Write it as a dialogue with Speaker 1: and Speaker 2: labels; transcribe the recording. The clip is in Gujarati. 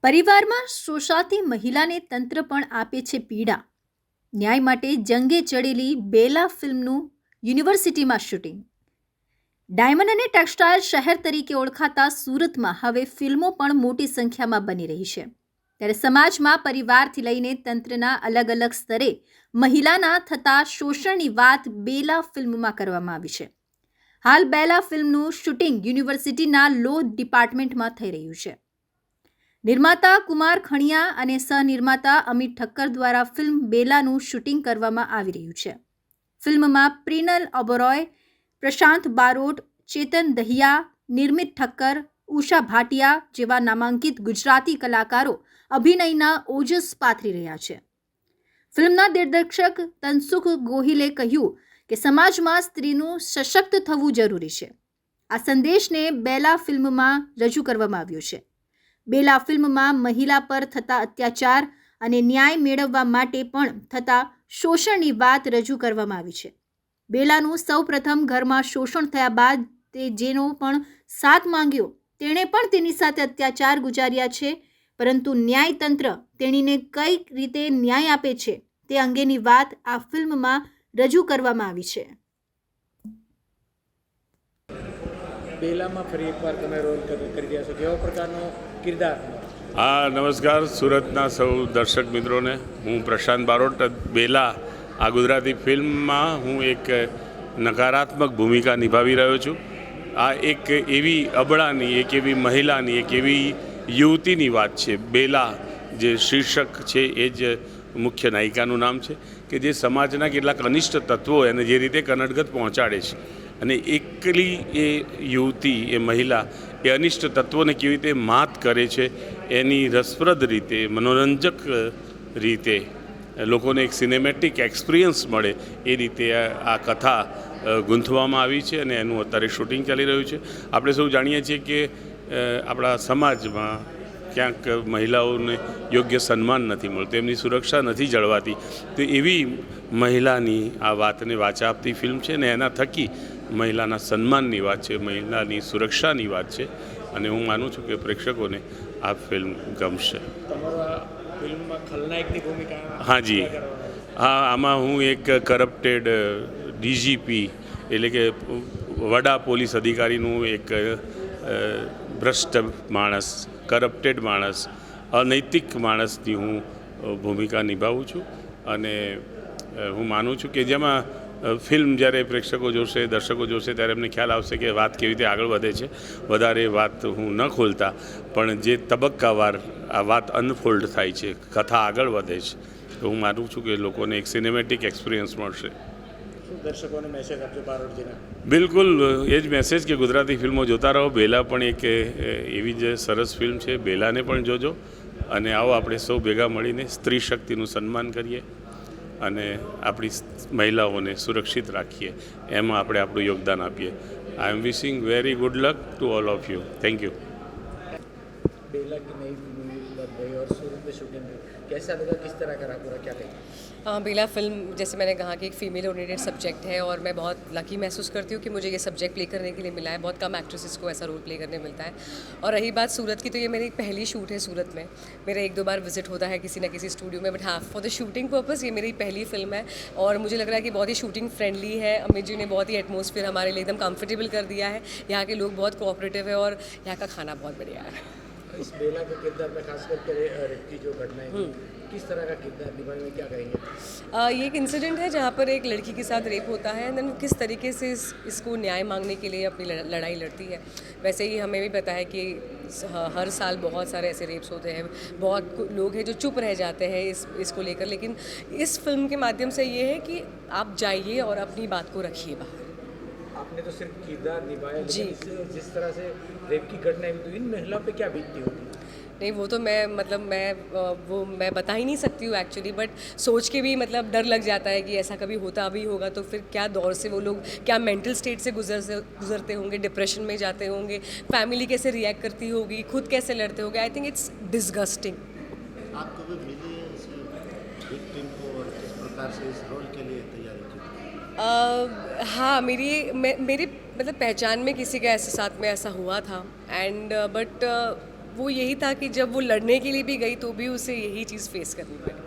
Speaker 1: પરિવારમાં શોષાતી મહિલાને તંત્ર પણ આપે છે પીડા. ન્યાય માટે જંગે ચડેલી બેલા ફિલ્મનું યુનિવર્સિટીમાં શૂટિંગ. ડાયમંડ અને ટેક્સટાઇલ શહેર તરીકે ઓળખાતા સુરતમાં હવે ફિલ્મો પણ મોટી સંખ્યામાં બની રહી છે. ત્યારે સમાજમાં પરિવારથી લઈને તંત્રના અલગ અલગ સ્તરે મહિલાના થતા શોષણની વાત બેલા ફિલ્મમાં કરવામાં આવી છે. હાલ બેલા ફિલ્મનું શૂટિંગ યુનિવર્સિટીના લો ડિપાર્ટમેન્ટમાં થઈ રહ્યું છે. નિર્માતા કુમાર ખણિયા અને સહનિર્માતા અમિત ઠક્કર દ્વારા ફિલ્મ બેલાનું શૂટિંગ કરવામાં આવી રહ્યું છે. ફિલ્મમાં પ્રિનલ ઓબેરોય, પ્રશાંત બારોટ, ચેતન દહિયા, નિર્મિત ઠક્કર, ઉષા ભાટિયા જેવા નામાંકિત ગુજરાતી કલાકારો અભિનયના ઓજસ પાથરી રહ્યા છે. ફિલ્મના દિગ્દર્શક તનસુખ ગોહિલે કહ્યું કે સમાજમાં સ્ત્રીનું સશક્ત થવું જરૂરી છે. આ સંદેશને બેલા ફિલ્મમાં રજૂ કરવામાં આવ્યો છે. બેલા ફિલ્મમાં મહિલા પર થતા અત્યાચાર અને ન્યાય મેળવવા માટે પણ થતા શોષણની વાત રજૂ કરવામાં આવી છે. બેલાનું સૌપ્રથમ ઘરમાં શોષણ થયા બાદ તે જેનો પણ સાથ માંગ્યો તેણે પણ તેની સાથે અત્યાચાર ગુજાર્યા છે, પરંતુ ન્યાયતંત્ર તેણીને કઈ રીતે ન્યાય આપે છે તે અંગેની વાત આ ફિલ્મમાં રજૂ કરવામાં આવી છે.
Speaker 2: બેલામાં ફરી એકવાર તમે રોલ કરી રહ્યા છો, કેવા પ્રકારનો કિરદાર?
Speaker 3: હા, નમસ્કાર સુરતના સૌ દર્શક મિત્રોને. હું પ્રશાંત બારોટ. બેલા આ ગુજરાતી ફિલ્મમાં હું એક નકારાત્મક ભૂમિકા નિભાવી રહ્યો છું. આ એક એવી અબળાની, એક એવી મહિલાની, એક એવી યુવતીની વાત છે. બેલા જે શીર્ષક છે એ જ મુખ્ય નાયિકાનું નામ છે, કે જે સમાજના કેટલાક અનિષ્ટ તત્વો એને જે રીતે કનડગત પહોંચાડે છે, અને એકલી એ યુવતી, એ મહિલા એ અનિષ્ટ તત્વોને કેવી રીતે માત કરે છે એની રસપ્રદ રીતે, મનોરંજક રીતે લોકોને એક સિનેમેટિક એક્સપિરિયન્સ મળે એ રીતે આ કથા ગૂંથવામાં આવી છે, અને એનું અત્યારે શૂટિંગ ચાલી રહ્યું છે. આપણે સૌ જાણીએ છીએ કે આપણા સમાજમાં ક્યાંક મહિલાઓને યોગ્ય સન્માન નથી મળતું, એમની સુરક્ષા નથી જળવાતી. તો એવી મહિલાની આ વાતને વાચા આપતી ફિલ્મ છે, ને એના થકી મહિલાના સન્માનની વાત છે, મહિલાની સુરક્ષાની વાત છે, અને હું માનું છું કે પ્રેક્ષકોને આ ફિલ્મ ગમશે. હાજી, હા, આમાં હું એક કરપ્ટેડ ડીજીપી એટલે કે વડા પોલીસ અધિકારીનું એક ભ્રષ્ટ માણસ, કરપ્ટેડ માણસ, અનૈતિક માણસની હું ભૂમિકા નિભાવું છું. અને હું માનું છું કે જેમાં ફિલ્મ જ્યારે પ્રેક્ષકો જોશે, દર્શકો જોશે, ત્યારે એમને ખ્યાલ આવશે કે વાત કેવી રીતે આગળ વધે છે. વધારે વાત હું ન ખોલતા, પણ જે તબક્કાવાર આ વાત અનફોલ્ડ થાય છે, કથા આગળ વધે છે, તો હું માનું છું કે લોકોને એક સિનેમેટિક એક્સપિરિયન્સ મળશે.
Speaker 2: દર્શકોને મેસેજ આપજો બારોટજીને?
Speaker 3: બિલકુલ એ જ મેસેજ કે ગુજરાતી ફિલ્મો જોતા રહો. બેલા પણ એક એવી જ સરસ ફિલ્મ છે. બેલાને પણ જોજો, અને આવો આપણે સૌ ભેગા મળીને સ્ત્રી શક્તિનું સન્માન કરીએ અને આપણી મહિલાઓને સુરક્ષિત રાખીએ, એમાં આપણે આપણું યોગદાન આપીએ. I am wishing very good luck to all of you. Thank you.
Speaker 2: Bela की नई मूवी लग गई और सूरत में शूटिंग हुई, कैसा लगा, किस तरह का रहा पूरा, क्या कहेंगे?
Speaker 4: बेला फ़िल्म, जैसे मैंने कहा कि एक फ़ीमेल ओरिएंटेड सब्जेक्ट है, और मैं बहुत लकी महसूस करती हूँ कि मुझे ये सब्जेक्ट प्ले करने के लिए मिला है. बहुत कम एक्ट्रेसेस को ऐसा रोल प्ले करने मिलता है. और रही बात सूरत की, तो ये मेरी पहली शूट है सूरत में. मेरा एक दो बार विजिट होता है किसी न किसी स्टूडियो में, बट हाँ, फॉर द शूटिंग पर्पज़ ये मेरी पहली फिल्म है, और मुझे लग रहा है कि बहुत ही शूटिंग फ्रेंडली है. अमित जी ने बहुत ही एटमॉस्फेयर हमारे लिए एकदम कंफर्टेबल कर दिया है. यहाँ के लोग बहुत कोऑपरेटिव है, और यहाँ का खाना बहुत बढ़िया है.
Speaker 2: इस बेला के किरदार में खास करके रेप की जो घटनाएं हुई, किस तरह का किरदार निभाने में क्या कहेंगे?
Speaker 4: ये एक इंसिडेंट है जहाँ पर एक लड़की के साथ रेप होता है, देन किस तरीके से इसको न्याय मांगने के लिए अपनी लड़ाई लड़ती है. वैसे ही हमें भी पता है कि हर साल बहुत सारे ऐसे रेप्स होते हैं. बहुत लोग हैं जो चुप रह जाते हैं इसको लेकर, लेकिन इस फिल्म के माध्यम से ये है कि आप जाइए और अपनी बात को रखिए बाहर.
Speaker 2: आपने तो सिर्फ किरदार निभाया, लेकिन जिस तरह से रेप की घटनाएं हुई, तो इन महिलाओं पे क्या बीतती होगी?
Speaker 4: नहीं, वो तो मैं बता ही नहीं सकती हूँ एक्चुअली, बट सोच के भी मतलब डर लग जाता है कि ऐसा कभी होता भी होगा तो फिर क्या दौर से वो लोग, क्या मेंटल स्टेट से गुजरते होंगे, डिप्रेशन में जाते होंगे, फैमिली कैसे रिएक्ट करती होगी, खुद कैसे लड़ते होंगे. I think it's disgusting.
Speaker 5: आपको भी मिली है इस विक्टिम को, और किस प्रकार से इस रोल के लिए तैयारी की?
Speaker 4: हाँ, मेरी मतलब पहचान में किसी का ऐसे साथ में ऐसा हुआ था, एंड बट वो यही था कि जब वो लड़ने के लिए भी गई तो भी उसे यही चीज़ फेस करनी पड़ी।